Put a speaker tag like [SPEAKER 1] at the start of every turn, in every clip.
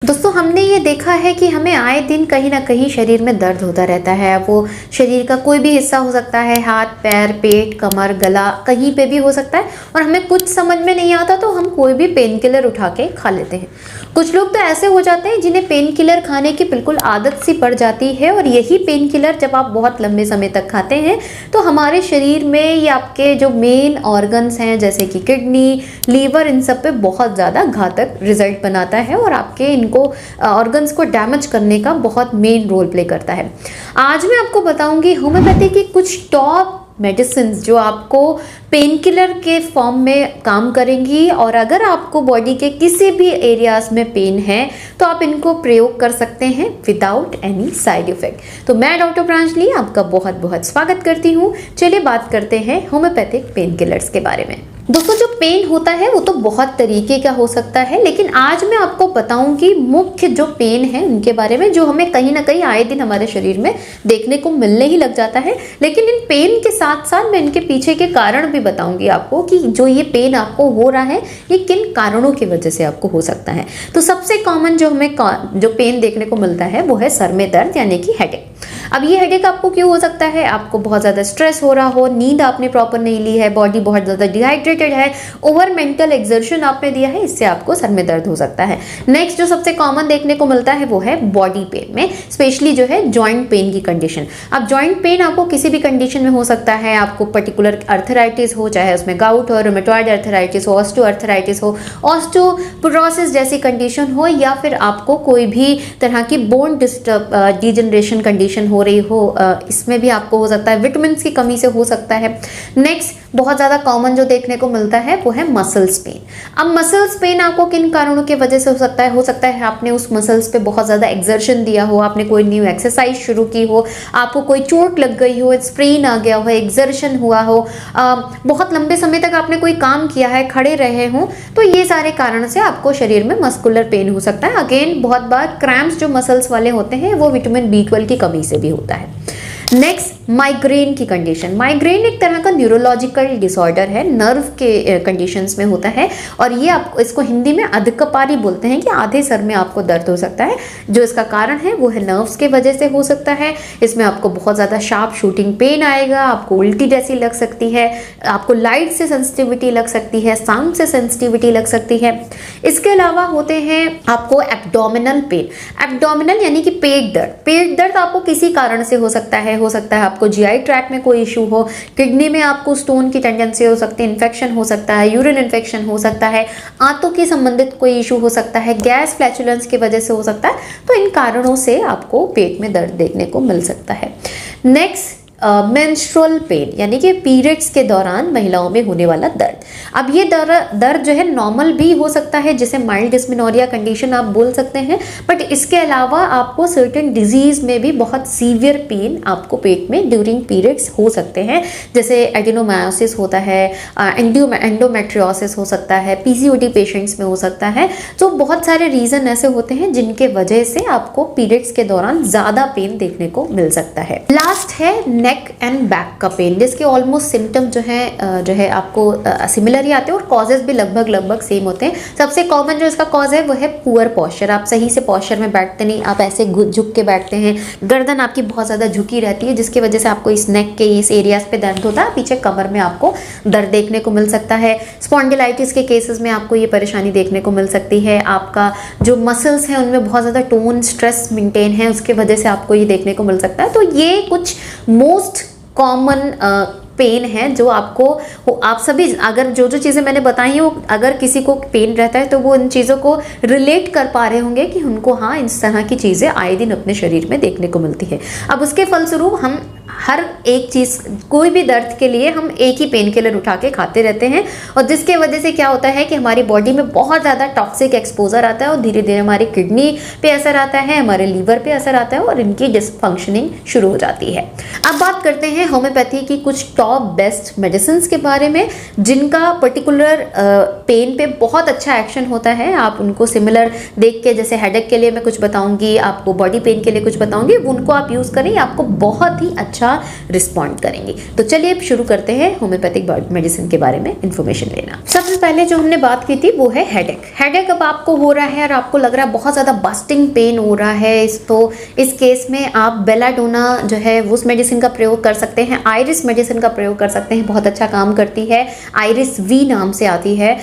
[SPEAKER 1] दोस्तों हमने ये देखा है कि हमें आए दिन कहीं ना कहीं शरीर में दर्द होता रहता है। वो शरीर का कोई भी हिस्सा हो सकता है, हाथ पैर पेट कमर गला, कहीं पे भी हो सकता है। और हमें कुछ समझ में नहीं आता तो हम कोई भी पेन किलर उठा के खा लेते हैं। कुछ लोग तो ऐसे हो जाते हैं जिन्हें पेन किलर खाने की बिल्कुल आदत सी पड़ जाती है। और यही पेन किलर जब आप बहुत लंबे समय तक खाते हैं तो हमारे शरीर में ये आपके जो मेन ऑर्गन्स हैं जैसे कि किडनी लीवर, इन सब पे बहुत ज़्यादा घातक रिजल्ट बनाता है और आपके इनको ऑर्गन्स को डैमेज करने का बहुत मेन रोल प्ले करता है। आज मैं आपको बताऊंगी होम्योपैथी की कुछ टॉप मेडिसिन जो आपको पेन किलर के फॉर्म में काम करेंगी। और अगर आपको बॉडी के किसी भी एरियाज में पेन है तो आप इनको प्रयोग कर सकते हैं विदाउट एनी साइड इफेक्ट। तो मैं डॉक्टर प्रांजलि आपका बहुत बहुत स्वागत करती हूँ। चलिए बात करते हैं होम्योपैथिक पेन किलर्स के बारे में। दोस्तों जो पेन होता है वो तो बहुत तरीके का हो सकता है, लेकिन आज मैं आपको बताऊंगी मुख्य जो पेन है उनके बारे में, जो हमें कहीं ना कहीं आए दिन हमारे शरीर में देखने को मिलने ही लग जाता है। लेकिन इन पेन के साथ साथ मैं इनके पीछे के कारण भी बताऊंगी आपको कि जो ये पेन आपको हो रहा है ये किन कारणों की वजह से आपको हो सकता है। तो सबसे कॉमन जो हमें जो पेन देखने को मिलता है वो है सर में दर्द यानी कि हेडेक। अब ये हेडेक आपको क्यों हो सकता है? आपको बहुत ज़्यादा स्ट्रेस हो रहा हो, नींद आपने प्रॉपर नहीं ली है, बॉडी बहुत ज़्यादा डिहाइड्रेटेड है, ओवर मेंटल एक्सर्शन आपने दिया है, इससे आपको सर में दर्द हो सकता है। नेक्स्ट जो सबसे कॉमन देखने को मिलता है वो है बॉडी पेन में, स्पेशली जो है जॉइंट पेन की कंडीशन। अब जॉइंट पेन आपको किसी भी कंडीशन में हो सकता है। आपको पर्टिकुलर अर्थराइटिस हो, चाहे उसमें गाउट हो, रूमेटॉइड अर्थराइटिस हो, ऑस्टियो अर्थराइटिस हो, ऑस्टियोपोरोसिस जैसी कंडीशन हो, या फिर आपको कोई भी तरह की बोन डिजनरेशन कंडीशन हो रही हो, इसमें भी आपको हो सकता है। विटामिन की कमी से हो सकता है। नेक्स्ट बहुत ज़्यादा कॉमन जो देखने को मिलता है वो है मसल्स पेन। अब मसल्स पेन आपको किन कारणों की वजह से हो सकता है? हो सकता है आपने उस मसल्स पे बहुत ज़्यादा एक्सर्शन दिया हो, आपने कोई न्यू एक्सरसाइज शुरू की हो, आपको कोई चोट लग गई हो, स्प्रेन आ गया हो, एक्सर्शन हुआ हो, बहुत लंबे समय तक आपने कोई काम किया है, खड़े रहे हो, तो ये सारे कारण से आपको शरीर में मस्कुलर पेन हो सकता है। अगेन बहुत बार क्रैम्प्स जो मसल्स वाले होते हैं वो विटामिन B12 की कमी से भी होता है। नेक्स्ट माइग्रेन की कंडीशन। माइग्रेन एक तरह का न्यूरोलॉजिकल डिसऑर्डर है, नर्व के कंडीशंस में होता है और ये आपको इसको हिंदी में अधकपारी बोलते हैं कि आधे सर में आपको दर्द हो सकता है। जो इसका कारण है वो है नर्व्स के वजह से हो सकता है। इसमें आपको बहुत ज़्यादा शार्प शूटिंग पेन आएगा, आपको उल्टी जैसी लग सकती है, आपको लाइट से सेंसिटिविटी लग सकती है, साउंड से सेंसिटिविटी लग सकती है। इसके अलावा होते हैं आपको एब्डोमिनल पेन। एब्डोमिनल यानी कि पेट दर्द। पेट दर्द आपको किसी कारण से हो सकता है आपको जीआई ट्रैक्ट में कोई इशू हो, किडनी में आपको स्टोन की टेंडेंसी हो सकती है, इन्फेक्शन हो सकता है, यूरिन इन्फेक्शन हो सकता है, आंतों के संबंधित कोई इशू हो सकता है, गैस फ्लैचुलेंस की वजह से हो सकता है। तो इन कारणों से आपको पेट में दर्द देखने को मिल सकता है। नेक्स्ट मेंस्ट्रुअल पेन यानी कि पीरियड्स के दौरान महिलाओं में होने वाला दर्द। अब ये दर्द जो है नॉर्मल भी हो सकता है, जिसे माइल्ड डिस्मेनोरिया कंडीशन आप बोल सकते हैं, बट इसके अलावा आपको सर्टेन डिजीज में भी बहुत सीवियर पेन आपको पेट में ड्यूरिंग पीरियड्स हो सकते हैं, जैसे एडिनोमायोसिस होता है, एंडोमेट्रियोसिस हो सकता है, पीसीओडी पेशेंट्स में हो सकता है। तो बहुत सारे रीजन ऐसे होते हैं जिनके वजह से आपको पीरियड्स के दौरान ज्यादा पेन देखने को मिल सकता है। लास्ट है नेक एंड बैक का पेन, जिसके ऑलमोस्ट सिम्टम जो है आपको सिमिलर ही आते हैं और कॉजेज भी लगभग सेम होते हैं। सबसे कॉमन जो इसका कॉज है वो है पुअर पॉस्चर। आप सही से पॉस्चर में बैठते नहीं, आप ऐसे झुक के बैठते हैं, गर्दन आपकी बहुत ज़्यादा झुकी रहती है, जिसकी वजह से आपको इस नेक के इस एरियाज पे दर्द होता है। पीछे कमर में आपको दर्द देखने को मिल सकता है। स्पॉन्डिलाइटिस के केसेस में आपको ये परेशानी देखने को मिल सकती है। आपका जो मसल्स हैं उनमें बहुत ज़्यादा टोन स्ट्रेस मेंटेन है, उसके वजह से आपको ये देखने को मिल सकता है। तो ये कुछ मोस्ट कॉमन पेन है जो आपको आप सभी, अगर जो चीज़ें मैंने बताई हैं वो अगर किसी को पेन रहता है तो वो इन चीज़ों को रिलेट कर पा रहे होंगे कि उनको हाँ इस तरह की चीज़ें आए दिन अपने शरीर में देखने को मिलती है। अब उसके फलस्वरूप हम हर एक चीज़, कोई भी दर्द के लिए हम एक ही पेन किलर उठा के खाते रहते हैं और जिसके वजह से क्या होता है कि हमारी बॉडी में बहुत ज़्यादा टॉक्सिक एक्सपोजर आता है और धीरे धीरे हमारी किडनी पे असर आता है, हमारे लीवर पे असर आता है और इनकी डिसफंक्शनिंग शुरू हो जाती है। अब बात करते हैं होम्योपैथी की कुछ टॉप बेस्ट मेडिसिन के बारे में जिनका पर्टिकुलर पेन पे बहुत अच्छा एक्शन होता है। आप उनको सिमिलर देख के, जैसे हेडेक के लिए मैं कुछ बताऊंगी, आपको बॉडी पेन के लिए कुछ बताऊंगी, उनको आप यूज़ करें, आपको बहुत ही अच्छा रिस्पॉन्ड करेंगी। तो चलिए अब शुरू करते हैं होम्योपैथिक मेडिसिन के बारे में इंफॉर्मेशन लेना। सबसे पहले जो हमने बात की थी वो है हेडेक। हेडेक अब आपको हो रहा है और आपको लग रहा है बहुत ज़्यादा बस्टिंग पेन हो रहा है, तो इस केस में आप बेलाडोना जो है उस मेडिसिन का प्रयोग कर सकते हैं, आयरिस मेडिसिन का प्रयोग कर सकते हैं, बहुत अच्छा काम करती है, आयरिस वी नाम से आती है।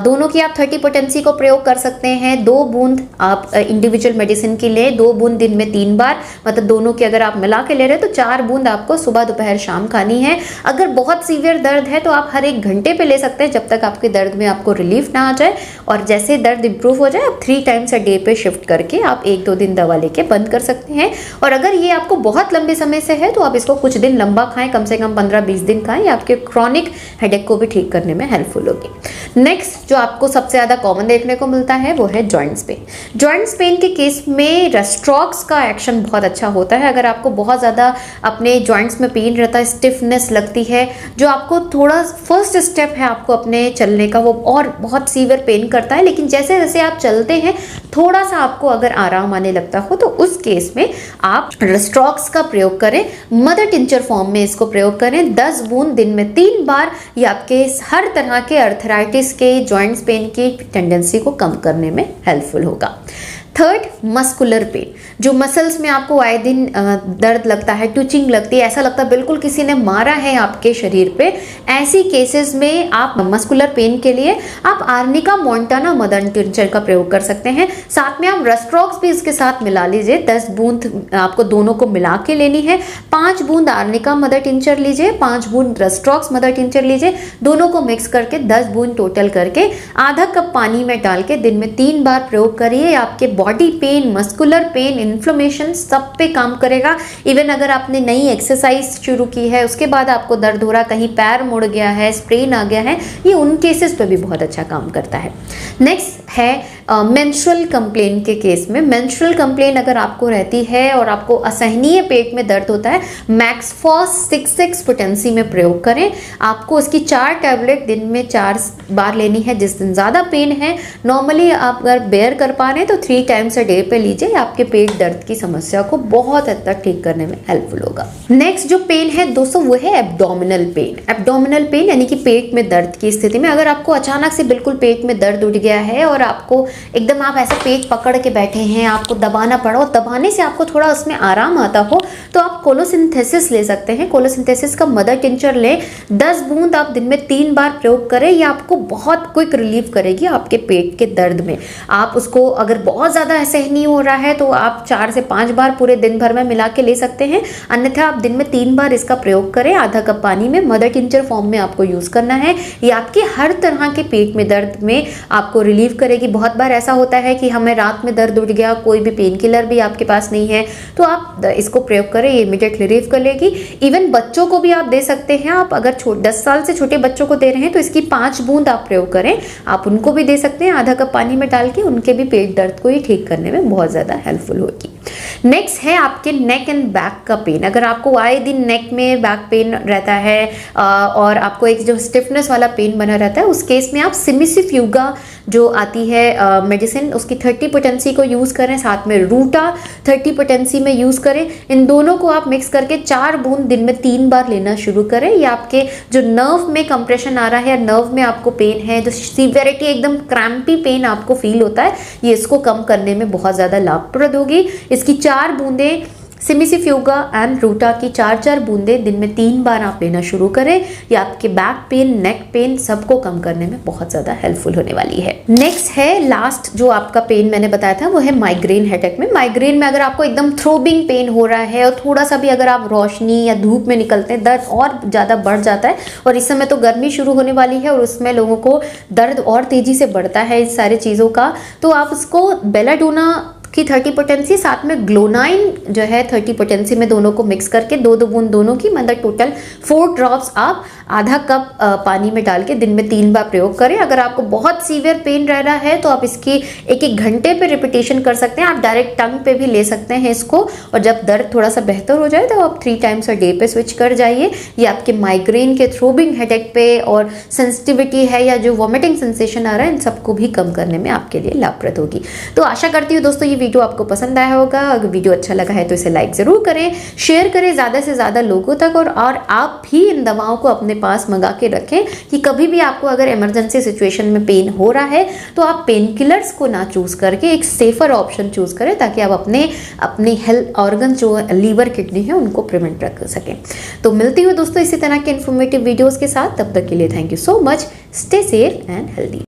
[SPEAKER 1] दोनों की आप 30 पोटेंसी को प्रयोग कर सकते हैं। 2 बूंद आप इंडिविजुअल मेडिसिन की ले, 2 बूंद दिन में 3 बार, मतलब दोनों की अगर आप मिला के ले रहे हैं तो 4 बूंद आपको सुबह दोपहर शाम खानी है। अगर बहुत सीवियर दर्द है तो आप हर 1 घंटे पे ले सकते हैं जब तक आपके दर्द में आपको रिलीफ ना आ जाए, और जैसे दर्द इंप्रूव हो जाए आप 3 टाइम्स अ डे पे शिफ्ट करके आप 1-2 दिन दवा लेके बंद कर सकते हैं। और अगर ये आपको बहुत लंबे समय से है तो आप इसको कुछ दिन लंबा खाएं, कम से कम 15-20 दिन खाएं, ये आपके क्रॉनिक हेडेक को भी ठीक करने में हेल्पफुल होगी। नेक्स्ट जो आपको सबसे ज़्यादा कॉमन देखने को मिलता है वो है जॉइंट्स पेन। जॉइंट्स पेन के केस में रेस्ट्रॉक्स का एक्शन बहुत अच्छा होता है। अगर आपको बहुत ज़्यादा अपने जॉइंट्स में पेन रहता है, स्टिफनेस लगती है, जो आपको थोड़ा फर्स्ट स्टेप है आपको अपने चलने का, वो और बहुत सीवियर पेन करता है, लेकिन जैसे जैसे आप चलते हैं थोड़ा सा आपको अगर आराम आने लगता हो तो उस केस में आप रेस्ट्रॉक्स का प्रयोग करें। मदर टिंचर फॉर्म में इसको प्रयोग करें। 10 बूंद दिन में 3 बार, ये आपके हर तरह के अर्थराइटिस के, जॉइंट्स पेन की टेंडेंसी को कम करने में हेल्पफुल होगा। थर्ड, मस्कुलर पेन, जो मसल्स में आपको आए दिन दर्द लगता है, ट्विचिंग लगती है, ऐसा लगता है बिल्कुल किसी ने मारा है आपके शरीर पे, ऐसी केसेस में आप मस्कुलर पेन के लिए आप आर्निका मोंटाना मदर टिंचर का प्रयोग कर सकते हैं। साथ में आप रेस्ट्रॉक्स भी इसके साथ मिला लीजिए। 10 बूंद आपको दोनों को मिला के लेनी है। 5 बूंद आर्निका मदर टिंचर लीजिए, 5 बूंद रेस्ट्रॉक्स मदर टिंचर लीजिए, दोनों को मिक्स करके 10 बूंद टोटल करके आधा कप पानी में डाल के दिन में 3 बार प्रयोग करिए। आपके body pain, muscular pain, inflammation सब पे काम करेगा। इवन अगर आपने नई एक्सरसाइज शुरू की है, उसके बाद आपको दर्द हो रहा, कहीं पैर मुड़ गया है, स्प्रेन आ गया है, ये उन केसेस पे भी बहुत अच्छा काम करता है। नेक्स्ट है मेंस्ट्रुअल कंप्लेन के केस में। मेंस्ट्रुअल कंप्लेन अगर आपको रहती है और आपको असहनीय पेट में दर्द होता है, मैक्सफॉस 6 पोटेंसी में प्रयोग करें। आपको इसकी 4 टैबलेट दिन में 4 बार लेनी है। जिस दिन ज़्यादा पेन है, नॉर्मली आप अगर बेयर कर पा रहे हैं तो 3 टाइम्स अ डे पे लीजिए, आपके पेट दर्द की समस्या को बहुत हद तक ठीक करने में हेल्पफुल होगा। नेक्स्ट जो पेन है दोस्तों वो है एब्डोमिनल पेन। एब्डोमिनल पेन यानी कि पेट में दर्द की स्थिति में अगर आपको अचानक से बिल्कुल पेट में दर्द उठ गया है और आपको एकदम आप ऐसे पेट पकड़ के बैठे हैं, आपको दबाना पड़ा और दबाने से आपको थोड़ा उसमें आराम आता हो, तो आप कोलोसिंथेसिस ले सकते हैं। कोलोसिंथेसिस का मदर टिंचर ले, 10 बूंद आप दिन में 3 बार प्रयोग करें। ये आपको बहुत क्विक रिलीफ करेगी आपके पेट के दर्द में। आप उसको अगर बहुत ज़्यादा असहनीय हो रहा है तो आप 4 से 5 बार पूरे दिन भर में मिला के ले सकते हैं, अन्यथा आप दिन में 3 बार इसका प्रयोग करें। आधा कप पानी में मदर टिंचर फॉर्म में आपको यूज़ करना है। ये आपके हर तरह के पेट में दर्द में आपको रिलीफ करेगी। बहुत बार ऐसा होता है कि हमें रात में दर्द उठ गया, कोई भी पेन किलर भी आपके पास नहीं है, तो आप इसको प्रयोग करें, ये इमीडिएट रिलीफ कर लेगी। इवन बच्चों को भी आप दे सकते हैं। आप अगर 10 साल से छोटे बच्चों को दे रहे हैं तो इसकी 5 बूंद आप प्रयोग करें। आप उनको भी दे सकते हैं, आधा कप पानी में डाल के, उनके भी पेट दर्द को ही ठीक करने में बहुत ज़्यादा हेल्पफुल होगी। नेक्स्ट है आपके नेक एंड बैक का पेन। अगर आपको आए दिन नेक में बैक पेन रहता है और आपको एक जो स्टिफनेस वाला पेन बना रहता है, उस केस में आप सिमिसिफ्यूगा जो आती है मेडिसिन, उसकी 30 पोटेंसी को यूज़ करें, साथ में रूटा 30 पोटेंसी में यूज़ करें। इन दोनों को आप मिक्स करके 4 बूंद दिन में 3 बार लेना शुरू करें। ये आपके जो नर्व में कंप्रेशन आ रहा है या नर्व में आपको पेन है, जो सीवियरिटी एकदम क्रैम्पी पेन आपको फील होता है, ये इसको कम करने में बहुत ज़्यादा लाभप्रद होगी। इसकी 4 बूंदें सिमिसिफ्यूगा एंड रूटा की 4-4 बूंदें दिन में 3 बार आप लेना शुरू करें। ये आपके बैक पेन, नेक पेन सबको कम करने में बहुत ज़्यादा हेल्पफुल होने वाली है। नेक्स्ट है लास्ट जो आपका पेन मैंने बताया था वो है माइग्रेन हेडेक में। माइग्रेन में अगर आपको एकदम थ्रोबिंग पेन हो रहा है और थोड़ा सा भी अगर आप रोशनी या धूप में निकलते हैं, दर्द और ज़्यादा बढ़ जाता है। और इस समय तो गर्मी शुरू होने वाली है और उसमें लोगों को दर्द और तेज़ी से बढ़ता है इस सारी चीज़ों का, तो आप उसको बेलाडोना की 30 पोटेंसी साथ में ग्लोनाइन जो है 30 पोटेंसी में दोनों को मिक्स करके 2-2 बूंद दोनों की, मतलब टोटल 4 ड्रॉप्स आप आधा कप पानी में डाल के दिन में 3 बार प्रयोग करें। अगर आपको बहुत सीवियर पेन रह रहा है तो आप इसकी 1-1 घंटे पे रिपीटेशन कर सकते हैं। आप डायरेक्ट टंग पे भी ले सकते हैं इसको, और जब दर्द थोड़ा सा बेहतर हो जाए तो आप 3 टाइम्स अ डे पे स्विच कर जाइए। ये आपके माइग्रेन के, थ्रोबिंग हेडेक पे और सेंसिटिविटी है या जो वॉमिटिंग सेंसेशन आ रहा है, इन सबको भी कम करने में आपके लिए लाभप्रद होगी। तो आशा करती हूँ दोस्तों ये वीडियो आपको पसंद आया होगा। अगर वीडियो अच्छा लगा है तो इसे लाइक ज़रूर करें, शेयर करें ज़्यादा से ज़्यादा लोगों तक, और आप भी इन दवाओं को अपने पास मंगा के रखें कि कभी भी आपको अगर इमरजेंसी सिचुएशन में पेन हो रहा है तो आप पेन किलर्स को ना चूज़ करके एक सेफर ऑप्शन चूज़ करें, ताकि आप अपने हेल्थ ऑर्गन जो लीवर, किडनी है, उनको प्रिवेंट रख सकें। तो मिलती हूँ दोस्तों इसी तरह के इन्फॉर्मेटिव वीडियोज़ के साथ। तब तक के लिए thank you so much. Stay safe and healthy.